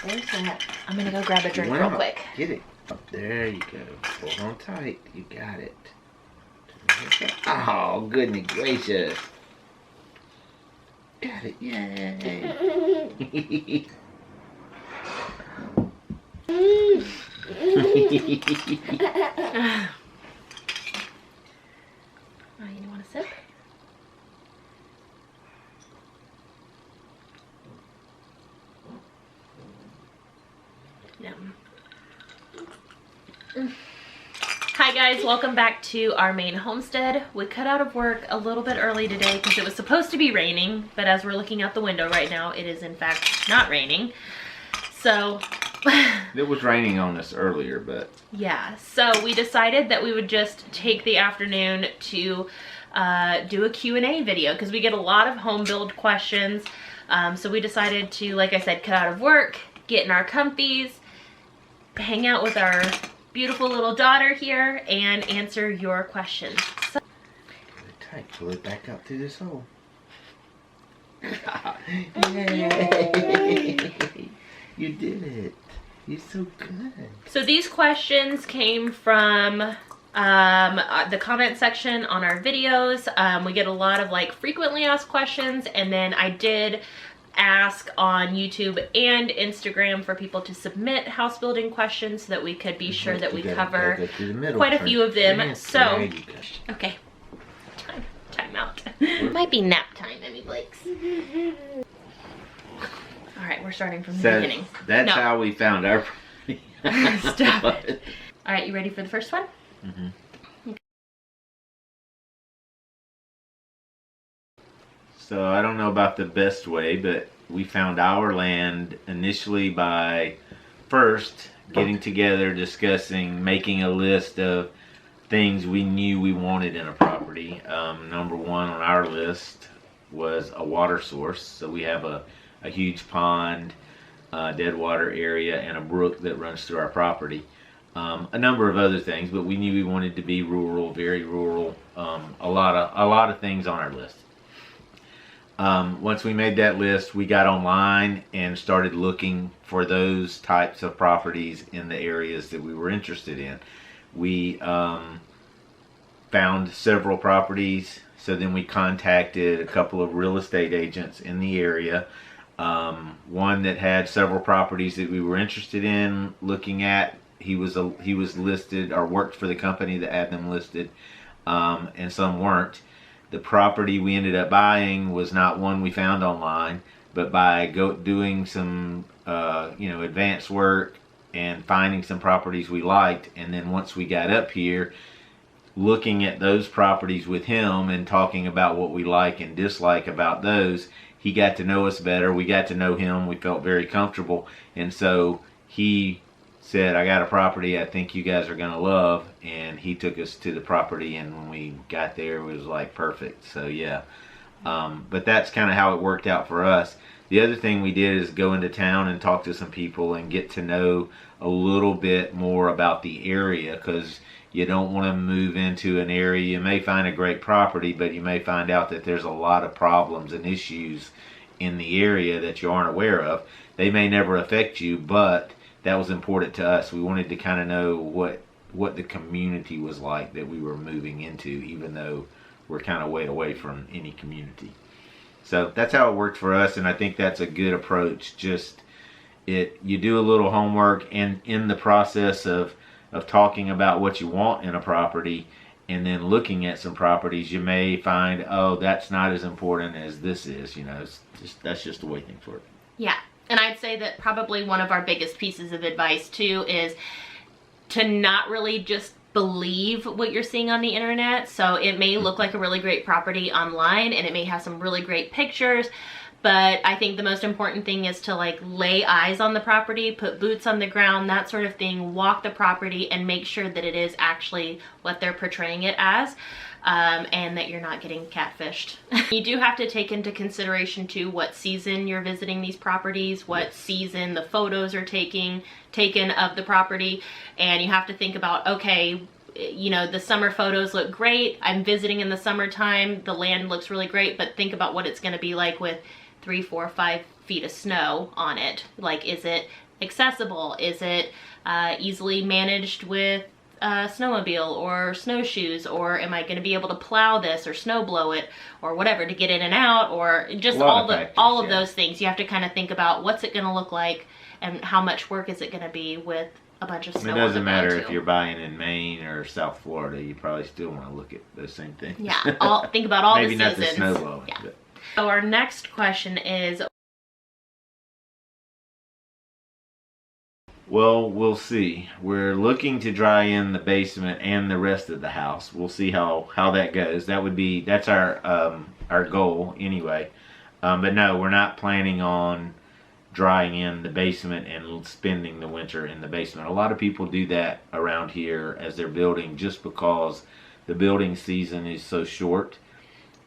Where's that? I'm gonna go grab a drink real quick. Get it. There you go. Hold on tight. You got it. Oh, goodness gracious. Got it. Yay. Oh, you want a sip? Yum. Hi guys, welcome back to our Maine homestead. We cut out of work a little bit early today because it was supposed to be raining, but as we're looking out the window right now, it is in fact not raining. So it was raining on us earlier, but yeah, so we decided that we would just take the afternoon to do a Q&A video because we get a lot of home build questions. So we decided to, like I said, cut out of work, get in our comfies, hang out with our beautiful little daughter here, and answer your questions. So tight, pull it back up through this hole. Yay. You did it. You're so good. So these questions came from the comment section on our videos. We get a lot of like frequently asked questions, and then I did ask on YouTube and Instagram for people to submit house building questions so that we could be sure that we cover quite a few of them. So, okay, time out. It might be nap time, Emmy Blakes. All right, we're starting from the beginning. That's how we found our. Stop it. All right, you ready for the first one? Mm-hmm. So I don't know about the best way, but we found our land initially by first getting together, discussing, making a list of things we knew we wanted in a property. Number one on our list was a water source. So we have a huge pond, dead water area, and a brook that runs through our property. A number of other things, but we knew we wanted to be rural, very rural. A lot of things on our list. Once we made that list, we got online and started looking for those types of properties in the areas that we were interested in. We found several properties, so then we contacted a couple of real estate agents in the area. One that had several properties that we were interested in looking at. He was listed or worked for the company that had them listed, and some weren't. The property we ended up buying was not one we found online, but by doing some advanced work and finding some properties we liked, and then once we got up here, looking at those properties with him and talking about what we like and dislike about those, he got to know us better. We got to know him. We felt very comfortable, and so he said, I got a property I think you guys are going to love, and he took us to the property, and when we got there it was like perfect. So yeah, but that's kind of how it worked out for us. The other thing we did is go into town and talk to some people and get to know a little bit more about the area, because you don't want to move into an area. You may find a great property, but you may find out that there's a lot of problems and issues in the area that you aren't aware of. They may never affect you, but that was important to us. We wanted to kind of know what the community was like that we were moving into, even though we're kind of way away from any community. So that's how it worked for us, and I think that's a good approach. You do a little homework, and in the process of talking about what you want in a property, and then looking at some properties, you may find, oh, that's not as important as this is. That's just the way things work. Yeah. And I'd say that probably one of our biggest pieces of advice too is to not really just believe what you're seeing on the internet. So it may look like a really great property online, and it may have some really great pictures, but I think the most important thing is to like lay eyes on the property, put boots on the ground, that sort of thing, walk the property and make sure that it is actually what they're portraying it as. And that you're not getting catfished. You do have to take into consideration too what season you're visiting these properties, what season the photos are taken of the property, and you have to think about, okay, the summer photos look great, I'm visiting in the summertime, the land looks really great, but think about what it's going to be like with 3, 4, 5 feet of snow on it. Like, is it accessible? Is it easily managed with snowmobile or snowshoes, or am I going to be able to plow this or snow blow it or whatever to get in and out, or just all of those things. You have to kind of think about what's it going to look like and how much work is it going to be with a bunch of snow. It doesn't matter if you're buying in Maine or South Florida. You probably still want to look at those same things. Yeah, think about all the seasons. Maybe not the snow blowing. Yeah. So our next question is, well, we'll see. We're looking to dry in the basement and the rest of the house. We'll see how that goes. That's our goal anyway. But no, we're not planning on drying in the basement and spending the winter in the basement. A lot of people do that around here as they're building, just because the building season is so short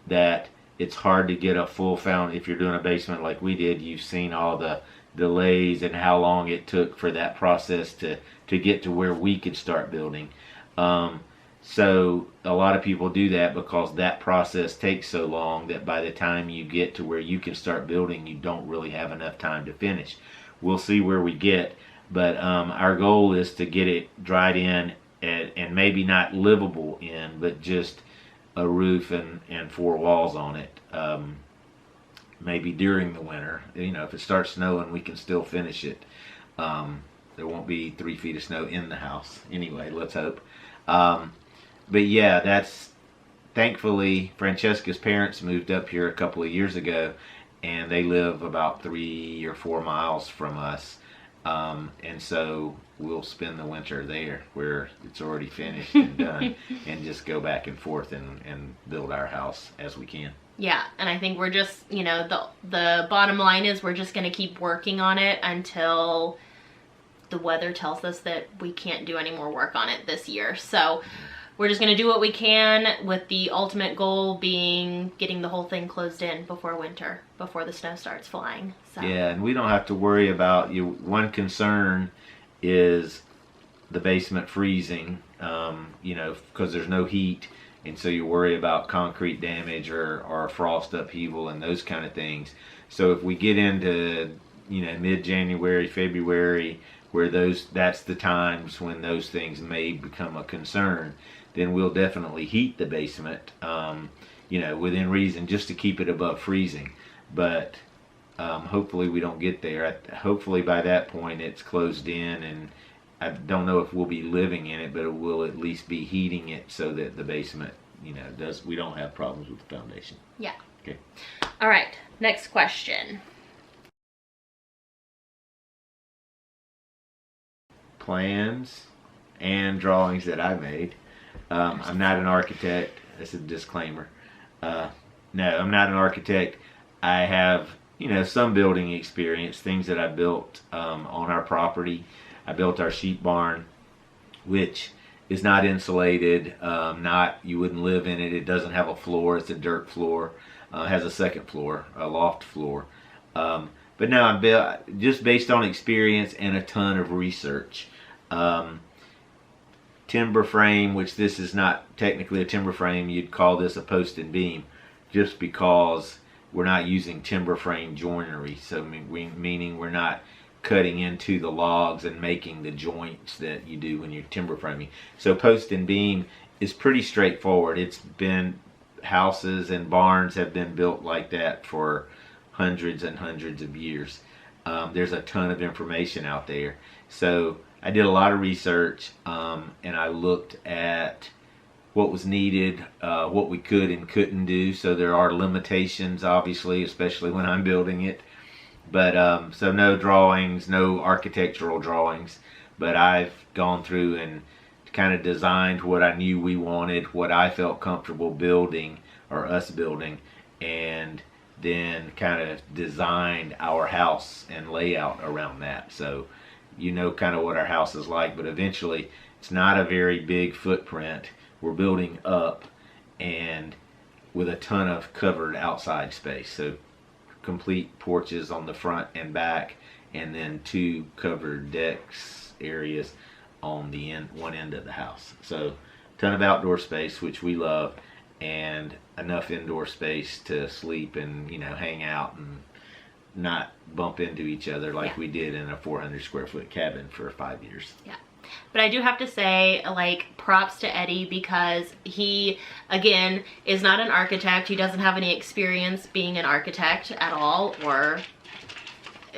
that it's hard to get a full found. If you're doing a basement like we did, you've seen all the delays and how long it took for that process to get to where we could start building. So a lot of people do that because that process takes so long that by the time you get to where you can start building, you don't really have enough time to finish. We'll see where we get, but our goal is to get it dried in and maybe not livable in, but just a roof and 4 walls on it. Maybe during the winter, if it starts snowing, we can still finish it. There won't be 3 feet of snow in the house anyway, let's hope. But yeah, thankfully Francesca's parents moved up here a couple of years ago, and they live about 3 or 4 miles from us. And so we'll spend the winter there where it's already finished and done, and just go back and forth and build our house as we can. Yeah, and I think we're just, the bottom line is we're just going to keep working on it until the weather tells us that we can't do any more work on it this year. So we're just going to do what we can, with the ultimate goal being getting the whole thing closed in before winter, before the snow starts flying. So. Yeah, and we don't have to worry about you. One concern is the basement freezing, because there's no heat. And so you worry about concrete damage or frost upheaval and those kind of things. So if we get into, mid-January, February, where that's the times when those things may become a concern, then we'll definitely heat the basement, within reason, just to keep it above freezing. But hopefully we don't get there. Hopefully by that point it's closed in, and I don't know if we'll be living in it, but it will at least be heating it so that the basement, we don't have problems with the foundation. Yeah. Okay. All right. Next question. Plans and drawings that I made. I'm not an architect. That's a disclaimer. No, I'm not an architect. I have, some building experience, things that I built on our property. I built our sheep barn, which is not insulated. You wouldn't live in it. It doesn't have a floor. It's a dirt floor. Has a second floor, a loft floor. But no, I'm built just based on experience and a ton of research. Timber frame, which this is not technically a timber frame, you'd call this a post and beam, just because we're not using timber frame joinery. So meaning we're not cutting into the logs and making the joints that you do when you're timber framing. So post and beam is pretty straightforward. Houses and barns have been built like that for hundreds and hundreds of years. There's a ton of information out there. So I did a lot of research, and I looked at what was needed, what we could and couldn't do. So there are limitations, obviously, especially when I'm building it. But so no drawings, no architectural drawings, but I've gone through and kind of designed what I knew we wanted, what I felt comfortable building or us building, and then kind of designed our house and layout around that. So kind of what our house is like, but eventually it's not a very big footprint. We're building up and with a ton of covered outside space. So complete porches on the front and back, and then 2 covered decks areas on the one end of the house. So ton of outdoor space, which we love, and enough indoor space to sleep and hang out not bump into each other like Yeah. we did in a 400 square foot cabin for 5 years. Yeah. But I do have to say, like, props to Eddie, because he, again, is not an architect. He doesn't have any experience being an architect at all, or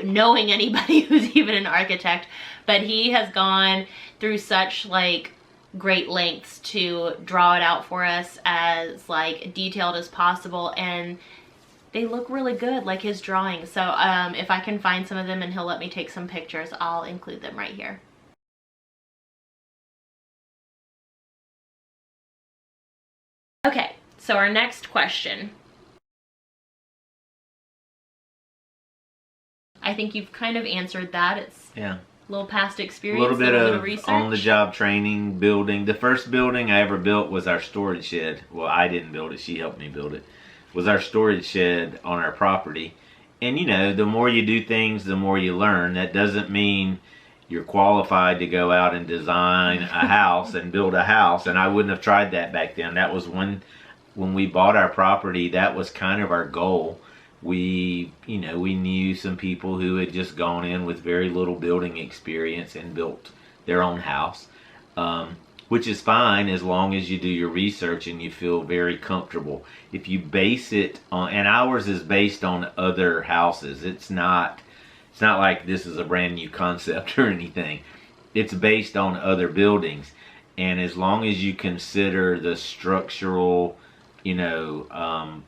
knowing anybody who's even an architect. But he has gone through such, like, great lengths to draw it out for us as, like, detailed as possible. And they look really good, like his drawings. So if I can find some of them and he'll let me take some pictures, I'll include them right here. Okay, so our next question. I think you've kind of answered that. It's Yeah. a little past A experience, little bit of research. on-the-job training, building. The first building I ever built was our storage shed. Well, I didn't build it. She helped me build it. Was our storage shed on our property. And, you know, the more you do things, the more you learn. That doesn't mean you're qualified to go out and design a house and build a house. And I wouldn't have tried that back then. That was when we bought our property, that was kind of our goal. We knew some people who had just gone in with very little building experience and built their own house, which is fine as long as you do your research and you feel very comfortable. If you base it on, and ours is based on other houses, it's not like this is a brand new concept or anything. It's based on other buildings, and as long as you consider the structural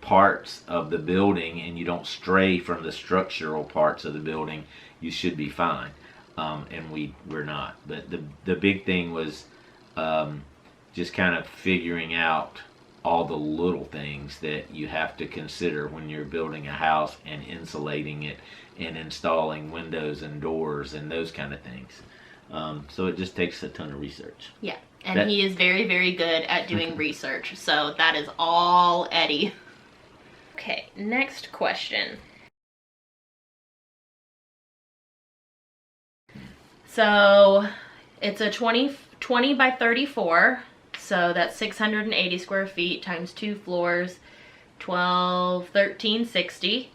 parts of the building and you don't stray from the structural parts of the building, you should be fine. And we're not. But the big thing was just kind of figuring out all the little things that you have to consider when you're building a house and insulating it and installing windows and doors and those kind of things. So it just takes a ton of research. Yeah. And he is very, very good at doing research. So that is all Eddie. Okay, next question. So it's a 20 by 34. So that's 680 square feet times 2 floors, 1360.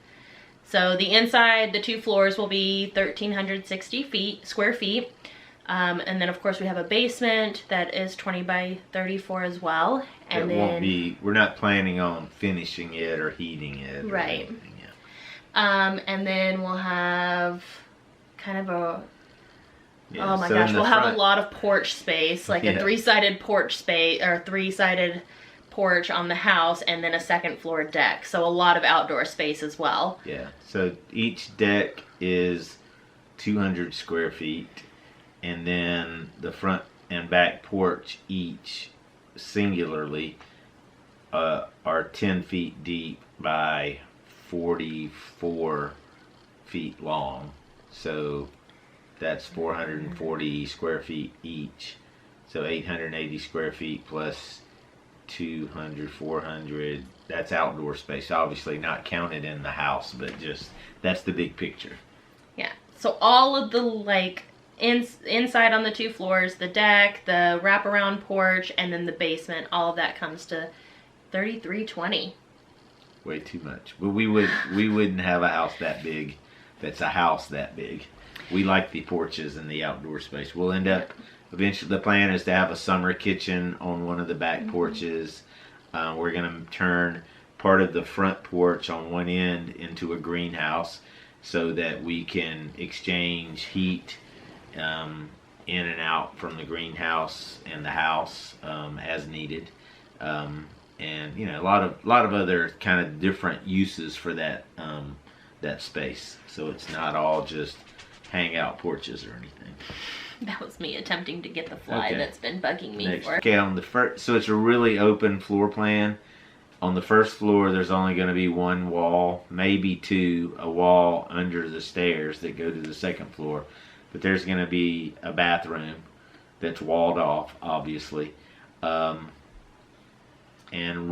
So the inside, the 2 floors will be 1,360 square feet. And then of course we have a basement that is 20 by 34 as well. And we're not planning on finishing it or heating it. Right. Or anything, yeah. And then we'll have kind of a, Yeah, oh my so gosh, in the we'll have front- a lot of porch space, like a 3-sided porch space, or 3-sided porch on the house, and then a second floor deck. So a lot of outdoor space as well. Yeah, so each deck is 200 square feet. And then the front and back porch each singularly are 10 feet deep by 44 feet long. So that's 440 square feet each. So 880 square feet plus 200, 400. That's outdoor space. Obviously not counted in the house, but just that's the big picture. Yeah. So all of the inside on the 2 floors, the deck, the wraparound porch, and then the basement, all of that comes to $3,320. Way too much. But we wouldn't have a house that big. That's a house that big. We like the porches and the outdoor space. We'll end up eventually. The plan is to have a summer kitchen on one of the back porches. We're gonna turn part of the front porch on one end into a greenhouse so that we can exchange heat in and out from the greenhouse and the house as needed, and a lot of other kind of different uses for that space. So it's not all just hangout porches or anything. That was me attempting to get the fly that's been bugging me for. Okay, on the first, so it's a really open floor plan. On the first floor, there's only going to be one wall, maybe two, a wall under the stairs that go to the second floor. But there's going to be a bathroom that's walled off, obviously. And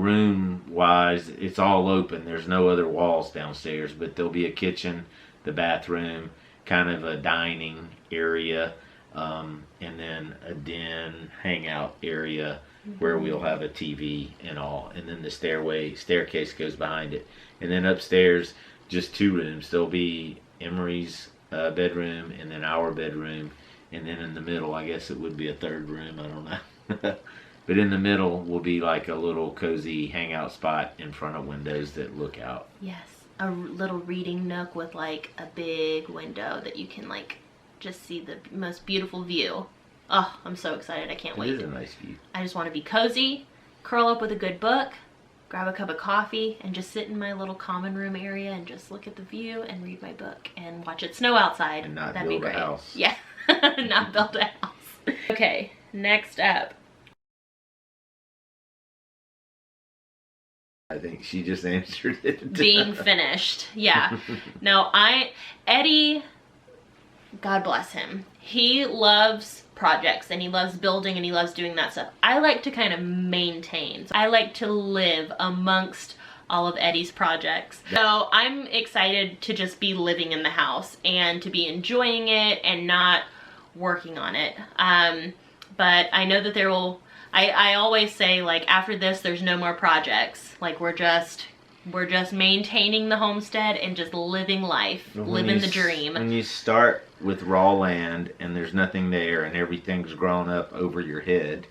room-wise, it's all open. There's no other walls downstairs, but there'll be a kitchen, the bathroom, kind of a dining area, and then a den, hangout area where we'll have a TV and all. And then the staircase goes behind it. And then upstairs, just 2 rooms. There'll be Emery's bedroom and then our bedroom, and then in the middle, I guess it would be a 3rd room. I don't know. But in the middle will be like a little cozy hangout spot in front of windows that look out. Yes, a little reading nook with like a big window that you can like just see the most beautiful view. Oh, I'm so excited. I can't wait. It is a nice view. I just want to be cozy, curl up with a good book, grab a cup of coffee, and just sit in my little common room area and just look at the view and read my book and watch it snow outside. And not That'd build be great. a house. Yeah, not build a house. Okay, next up. I think she just answered it. Being finished. Yeah. No, Eddie, God bless him. He loves projects and he loves building and he loves doing that stuff. I like to kind of maintain. I like to live amongst all of Eddie's projects. So I'm excited to just be living in the house and to be enjoying it and not working on it. But I know that there will, I always say, like, after this there's no more projects. Like, we're just maintaining the homestead and just living life, living the dream. When you start with raw land and there's nothing there and everything's grown up over your head,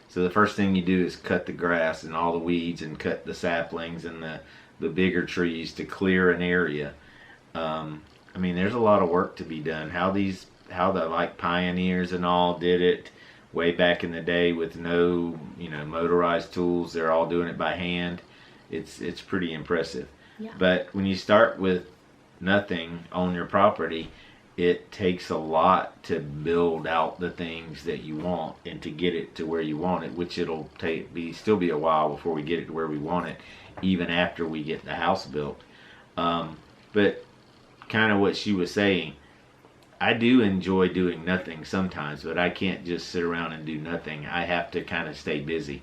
so the first thing you do is cut the grass and all the weeds and cut the saplings and the bigger trees to clear an area. I mean, there's a lot of work to be done. How the like pioneers and all did it way back in the day with no, motorized tools. They're all doing it by hand. It's pretty impressive. Yeah. But when you start with nothing on your property, it takes a lot to build out the things that you want and to get it to where you want it, which it'll still be a while before we get it to where we want it, even after we get the house built. But kind of what she was saying, I do enjoy doing nothing sometimes, but I can't just sit around and do nothing. I have to kind of stay busy.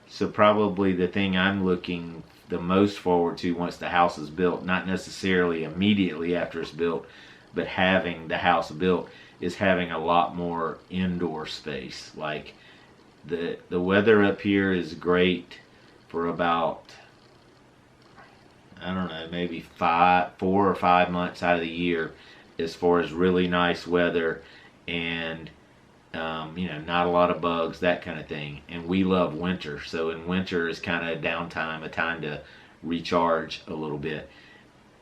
So probably the thing I'm looking the most forward to once the house is built, not necessarily immediately after it's built, but having the house built, is having a lot more indoor space. Like the weather up here is great for about, I don't know, maybe 4 or 5 months out of the year, as far as really nice weather and not a lot of bugs, that kind of thing. And we love winter, so in winter is kind of downtime, a time to recharge a little bit.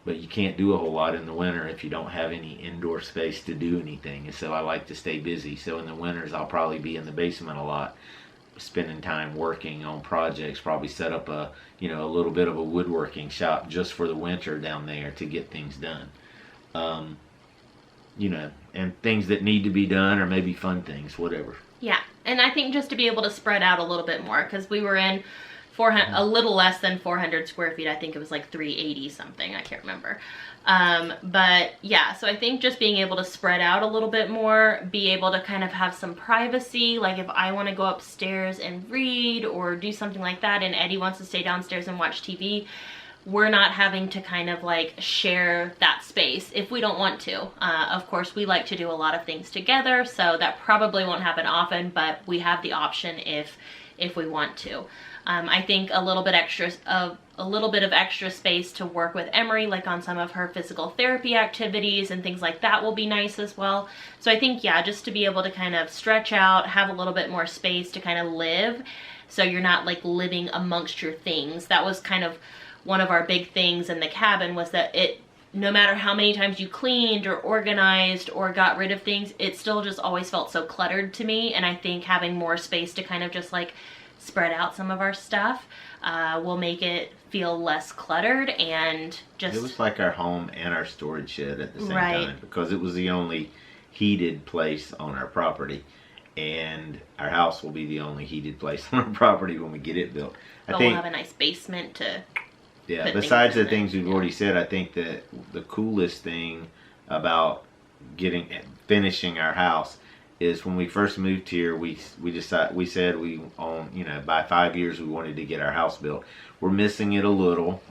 But you can't do a whole lot in the winter if you don't have any indoor space to do anything. And so I like to stay busy. So in the winters I'll probably be in the basement a lot, spending time working on projects. Probably set up a little bit of a woodworking shop just for the winter down there to get things done. And things that need to be done, or maybe fun things, whatever. Yeah, and I think just to be able to spread out a little bit more, because we were in a little less than 400 square feet. I think it was like 380 something. I can't remember. But yeah, so I think just being able to spread out a little bit more, be able to kind of have some privacy. Like if I want to go upstairs and read or do something like that, and Eddie wants to stay downstairs and watch TV, we're not having to kind of like share that space if we don't want to. Of course, we like to do a lot of things together, so that probably won't happen often, but we have the option if we want to. I think a little bit of extra space to work with Emery, like on some of her physical therapy activities and things like that, will be nice as well. So I think, yeah, just to be able to kind of stretch out, have a little bit more space to kind of live, so you're not like living amongst your things. That was kind of one of our big things in the cabin, was that no matter how many times you cleaned or organized or got rid of things, it still just always felt so cluttered to me. And I think having more space to kind of just like spread out some of our stuff will make it feel less cluttered. And just, it was like our home and our storage shed at the same Right. time, because it was the only heated place on our property, and our house will be the only heated place on our property when we get it built. but we'll have a nice basement to Yeah, put besides things in the things it. we've Yeah. already said, I think that the coolest thing about finishing our house is when we first moved here, we said by 5 years we wanted to get our house built. We're missing it a little,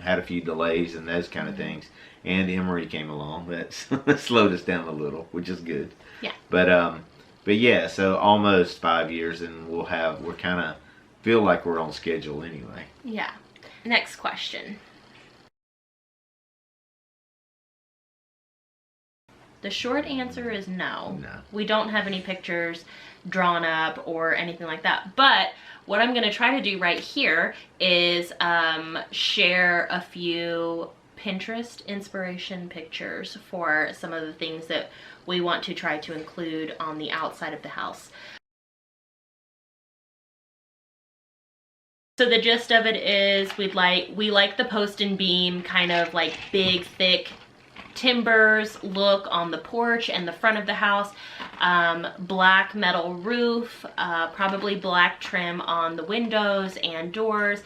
had a few delays and those kind of things, and Emery came along that slowed us down a little, which is good. Yeah. But yeah, so almost 5 years, and we're kind of feel like we're on schedule anyway. Yeah. Next question. The short answer is no. No. We don't have any pictures drawn up or anything like that. But what I'm going to try to do right here is share a few Pinterest inspiration pictures for some of the things that we want to try to include on the outside of the house. So the gist of it is we like the post and beam kind of like big, thick timbers look on the porch and the front of the house. Black metal roof, probably black trim on the windows and doors,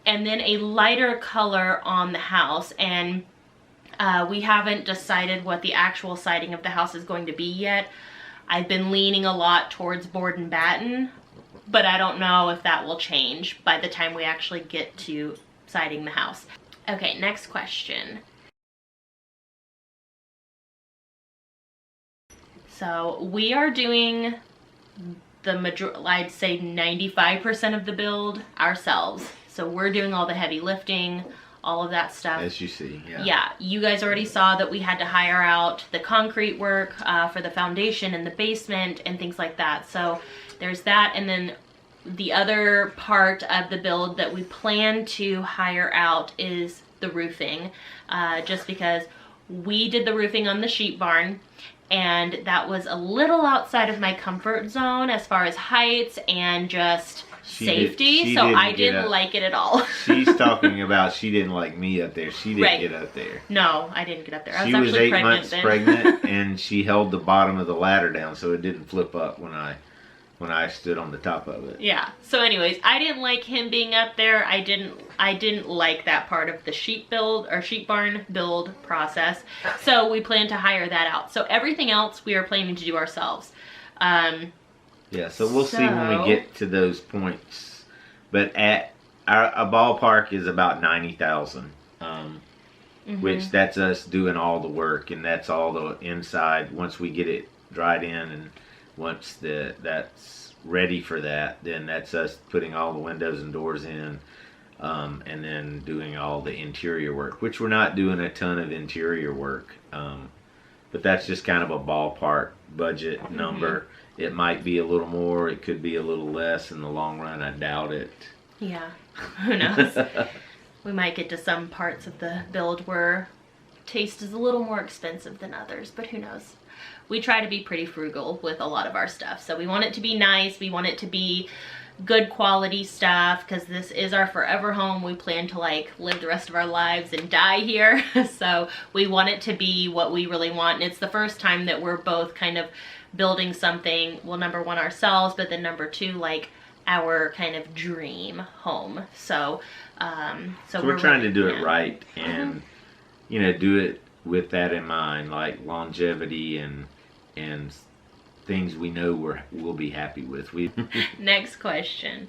and then a lighter color on the house. And we haven't decided what the actual siding of the house is going to be yet. I've been leaning a lot towards board and batten, but I don't know if that will change by the time we actually get to siding the house. Okay, next question. So we are doing I'd say 95% of the build ourselves. So we're doing all the heavy lifting, all of that stuff. As you see, yeah. Yeah, you guys already saw that we had to hire out the concrete work for the foundation and the basement and things like that. So there's that, and then the other part of the build that we plan to hire out is the roofing, just because we did the roofing on the sheep barn, and that was a little outside of my comfort zone as far as heights and just safety, so I didn't like it at all. She's talking about she didn't like me up there. She didn't get up there. No, I didn't get up there. I was actually 8 months then. pregnant, and she held the bottom of the ladder down so it didn't flip up when I stood on the top of it. Yeah. So anyways, I didn't like him being up there. I didn't like that part of the sheep barn build process. So we plan to hire that out. So everything else we are planning to do ourselves. Yeah, so we'll see when we get to those points. But a ballpark is about 90,000, which that's us doing all the work, and that's all the inside. Once we get it dried in, and once that's ready for that, then that's us putting all the windows and doors in, and then doing all the interior work, which we're not doing a ton of interior work. But that's just kind of a ballpark budget number. It might be a little more, it could be a little less in the long run. I doubt it. Yeah, who knows? We might get to some parts of the build where taste is a little more expensive than others, but who knows? We try to be pretty frugal with a lot of our stuff. So we want it to be nice, we want it to be good quality stuff, because this is our forever home. We plan to like live the rest of our lives and die here. So we want it to be what we really want. And it's the first time that we're both kind of building something, well, number one, ourselves, but then number two, like our kind of dream home. So we're trying to do it right, and you know, do it with that in mind, like longevity and things we know we'll be happy with. Next question.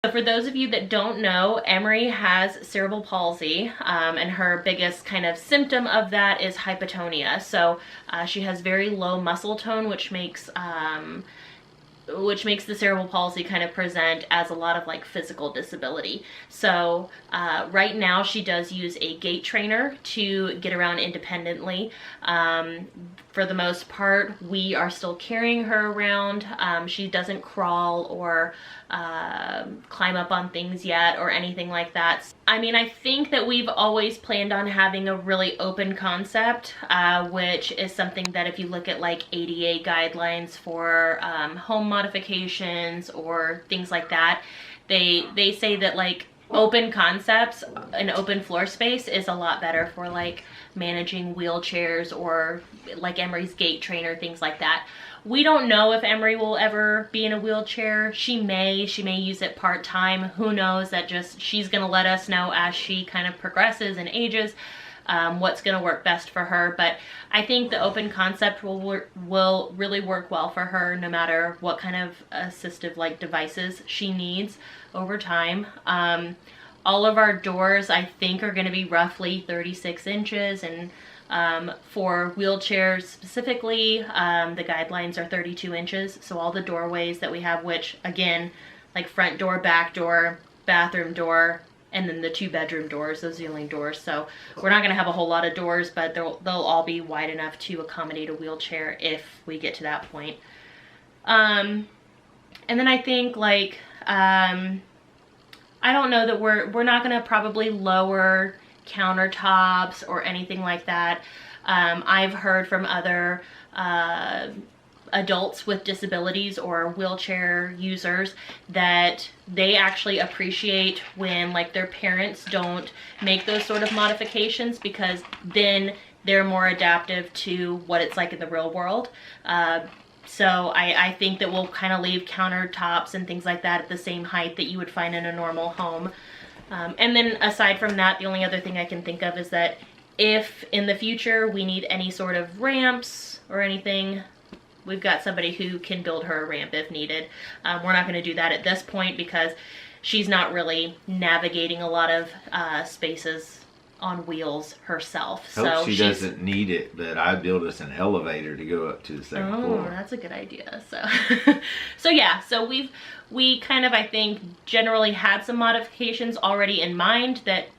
So for those of you that don't know, Emery has cerebral palsy, and her biggest kind of symptom of that is hypotonia. So she has very low muscle tone, which makes the cerebral palsy kind of present as a lot of like physical disability. So right now she does use a gait trainer to get around independently. For the most part, we are still carrying her around. She doesn't crawl or climb up on things yet or anything like that. I mean, I think that we've always planned on having a really open concept, which is something that if you look at like ADA guidelines for home modifications or things like that, they say that like open concepts, an open floor space is a lot better for like managing wheelchairs or like Emery's gait trainer, things like that. We don't know if Emery will ever be in a wheelchair. She may use it part-time. Who knows? She's gonna let us know as she kind of progresses and ages what's gonna work best for her. But I think the open concept will really work well for her, no matter what kind of assistive like devices she needs over time. All of our doors, I think, are going to be roughly 36 inches, and for wheelchairs specifically, the guidelines are 32 inches. So all the doorways that we have, which again, like front door, back door, bathroom door, and then the 2-bedroom doors, those are the only doors. So we're not going to have a whole lot of doors, but they'll all be wide enough to accommodate a wheelchair if we get to that point. And then I think like, I don't know that we're not going to probably lower countertops or anything like that. I've heard from other adults with disabilities or wheelchair users that they actually appreciate when like their parents don't make those sort of modifications, because then they're more adaptive to what it's like in the real world. So I think that we'll kind of leave countertops and things like that at the same height that you would find in a normal home. And then aside from that, the only other thing I can think of is that if in the future we need any sort of ramps or anything, we've got somebody who can build her a ramp if needed. We're not going to do that at this point because she's not really navigating a lot of spaces on wheels herself. Hope she doesn't need it, but I built us an elevator to go up to the second floor. Oh, that's a good idea. So, so yeah, so we kind of, I think, generally had some modifications already in mind that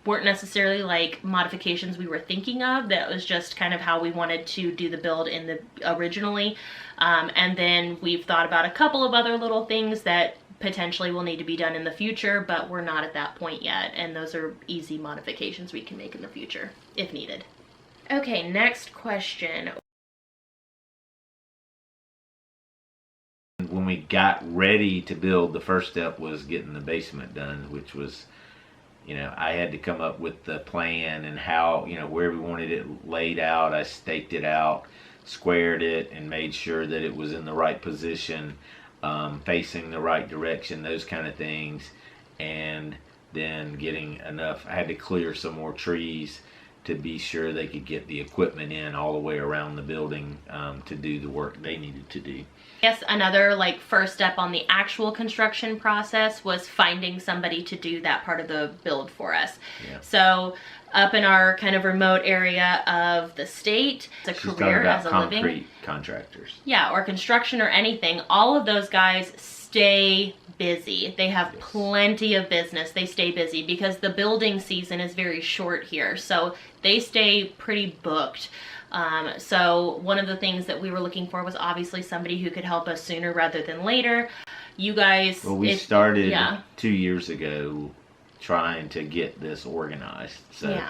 weren't necessarily like modifications we were thinking of. That was just kind of how we wanted to do the build in the originally. And then we've thought about a couple of other little things that potentially will need to be done in the future, but we're not at that point yet, and those are easy modifications we can make in the future if needed. Okay, next question. When we got ready to build, the first step was getting the basement done, which was, you know, I had to come up with the plan and how, you know, where we wanted it laid out. I staked it out, squared it, and made sure that it was in the right position, facing the right direction, those kind of things. And then getting enough, I had to clear some more trees to be sure they could get the equipment in all the way around the building to do the work they needed to do. Yes, another like first step on the actual construction process was finding somebody to do that part of the build for us. Yeah. So up in our kind of remote area of the state, it's a career as a living. Concrete contractors. Yeah, or construction or anything. All of those guys stay busy. They have plenty of business. They stay busy because the building season is very short here. So they stay pretty booked. So one of the things that we were looking for was obviously somebody who could help us sooner rather than later. You guys... Well, we started 2 years ago trying to get this organized. So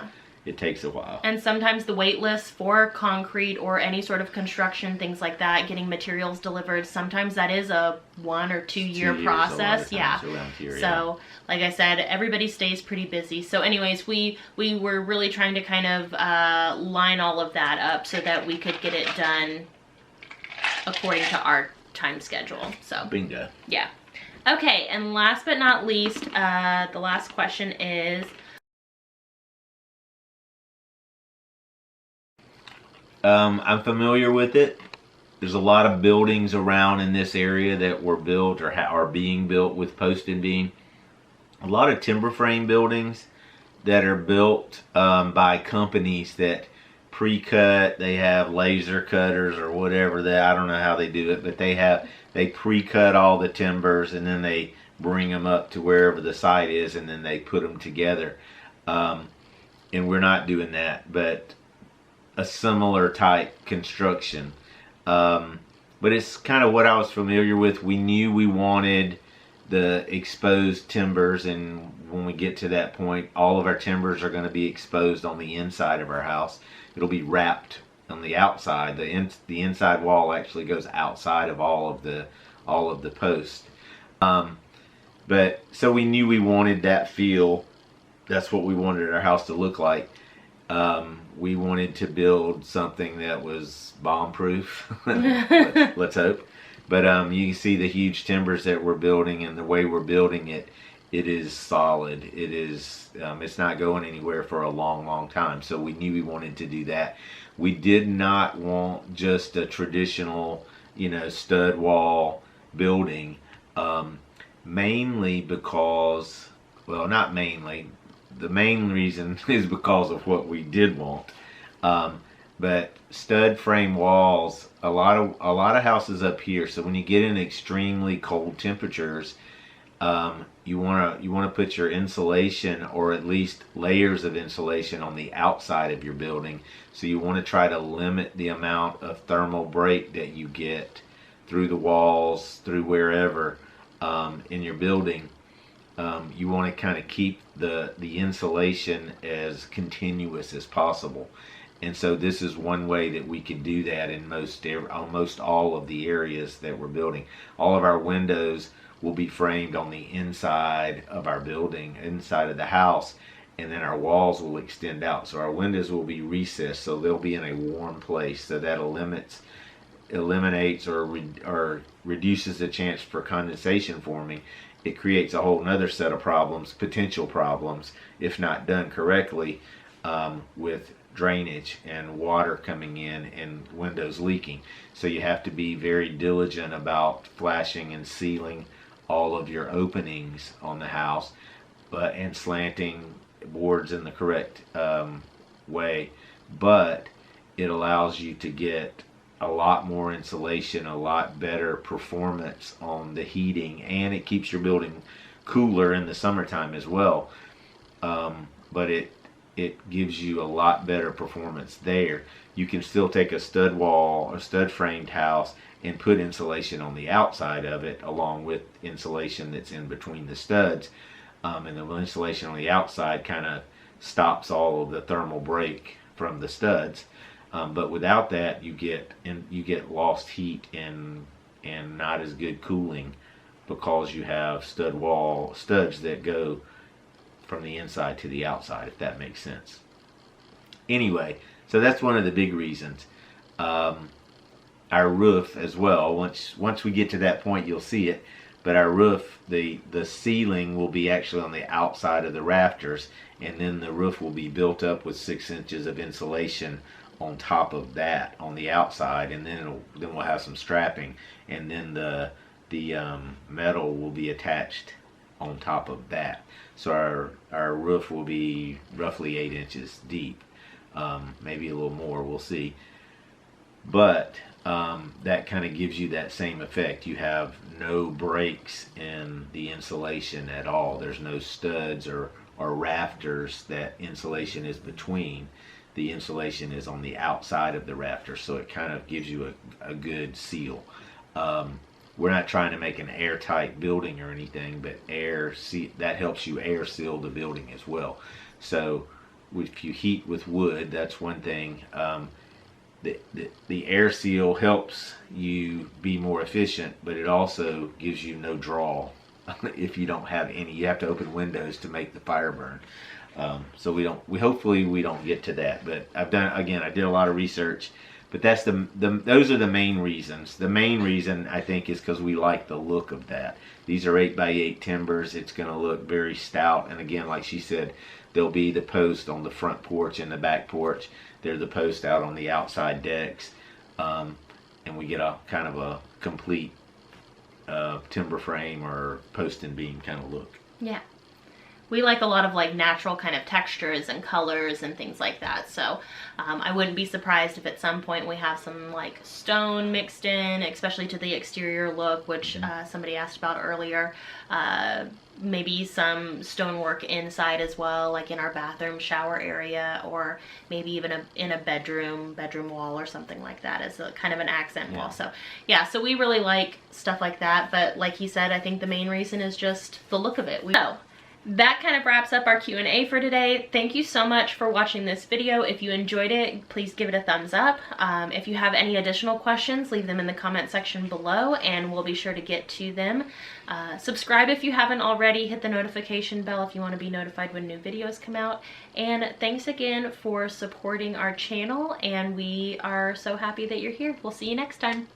it takes a while. And sometimes the wait list for concrete or any sort of construction, things like that, getting materials delivered, sometimes that is a 1 or 2 year process. Yeah. Here, so like I said, everybody stays pretty busy. So anyways, we were really trying to kind of line all of that up so that we could get it done according to our time schedule. So bingo. Yeah. Okay, and last but not least, the last question is... I'm familiar with it. There's a lot of buildings around in this area that were built or are being built with post and beam. A lot of timber frame buildings that are built by companies that pre-cut. They have laser cutters or whatever. I don't know how they do it, but they pre-cut all the timbers and then they bring them up to wherever the site is and then they put them together. And we're not doing that, but a similar type construction. But it's kind of what I was familiar with. We knew we wanted the exposed timbers, and when we get to that point, all of our timbers are going to be exposed on the inside of our house. It'll be wrapped on the outside. The inside wall actually goes outside of all of the posts. But so we knew we wanted that feel. That's what we wanted our house to look like. We wanted to build something that was bomb-proof. Let's hope. But you can see the huge timbers that we're building, and the way we're building it, it is solid. It is. It's not going anywhere for a long, long time. So we knew we wanted to do that. We did not want just a traditional, stud wall building. Mainly because, well, not mainly. The main reason is because of what we did want. But stud frame walls, a lot of houses up here, so when you get in extremely cold temperatures, You want to put your insulation, or at least layers of insulation, on the outside of your building. So you want to try to limit the amount of thermal break that you get through the walls, through wherever in your building. You want to kind of keep the insulation as continuous as possible. And so this is one way that we can do that in almost all of the areas that we're building. All of our windows will be framed on the inside of our building, inside of the house, and then our walls will extend out. So our windows will be recessed, so they'll be in a warm place. So that eliminates or reduces the chance for condensation forming. It creates a whole nother set of problems, potential problems, if not done correctly, with drainage and water coming in and windows leaking. So you have to be very diligent about flashing and sealing all of your openings on the house, and slanting boards in the correct way. But it allows you to get a lot more insulation, a lot better performance on the heating, and it keeps your building cooler in the summertime as well. But it gives you a lot better performance there. You can still take a stud wall, a stud framed house, and put insulation on the outside of it, along with insulation that's in between the studs. And the insulation on the outside kind of stops all of the thermal break from the studs. But without that, you get lost heat and not as good cooling, because you have studs that go from the inside to the outside, if that makes sense. Anyway, so that's one of the big reasons. Our roof as well, once we get to that point, you'll see it, but our roof, the ceiling will be actually on the outside of the rafters, and then the roof will be built up with 6 inches of insulation on top of that on the outside, and then we'll have some strapping, and then the metal will be attached on top of that. So our roof will be roughly 8 inches deep, maybe a little more, we'll see. But that kind of gives you that same effect. You have no breaks in the insulation at all. There's no studs or rafters that insulation is between. The insulation is on the outside of the rafter, so it kind of gives you a good seal. We're not trying to make an airtight building or anything, but that helps you air seal the building as well. So if you heat with wood, that's one thing. The air seal helps you be more efficient, but it also gives you no draw. If you don't have any, you have to open windows to make the fire burn. So hopefully we don't get to that. But I did a lot of research, but that's those are the main reasons. The main reason, I think, is because we like the look of that. These are 8x8 timbers. It's going to look very stout, and again, like she said, there'll be the post on the front porch and the back porch. They're the post out on the outside decks, and we get a kind of a complete timber frame or post and beam kind of look. Yeah. We like a lot of like natural kind of textures and colors and things like that. So I wouldn't be surprised if at some point we have some like stone mixed in, especially to the exterior look, which somebody asked about earlier. Maybe some stonework inside as well, like in our bathroom shower area, or maybe even in a bedroom wall or something like that as a kind of an accent wall. So yeah, so we really like stuff like that. But like he said, I think the main reason is just the look of it. That kind of wraps up our Q&A for today. Thank you so much for watching this video. If you enjoyed it, please give it a thumbs up. If you have any additional questions, leave them in the comment section below and we'll be sure to get to them. Subscribe if you haven't already. Hit the notification bell if you want to be notified when new videos come out. And thanks again for supporting our channel, and we are so happy that you're here. We'll see you next time.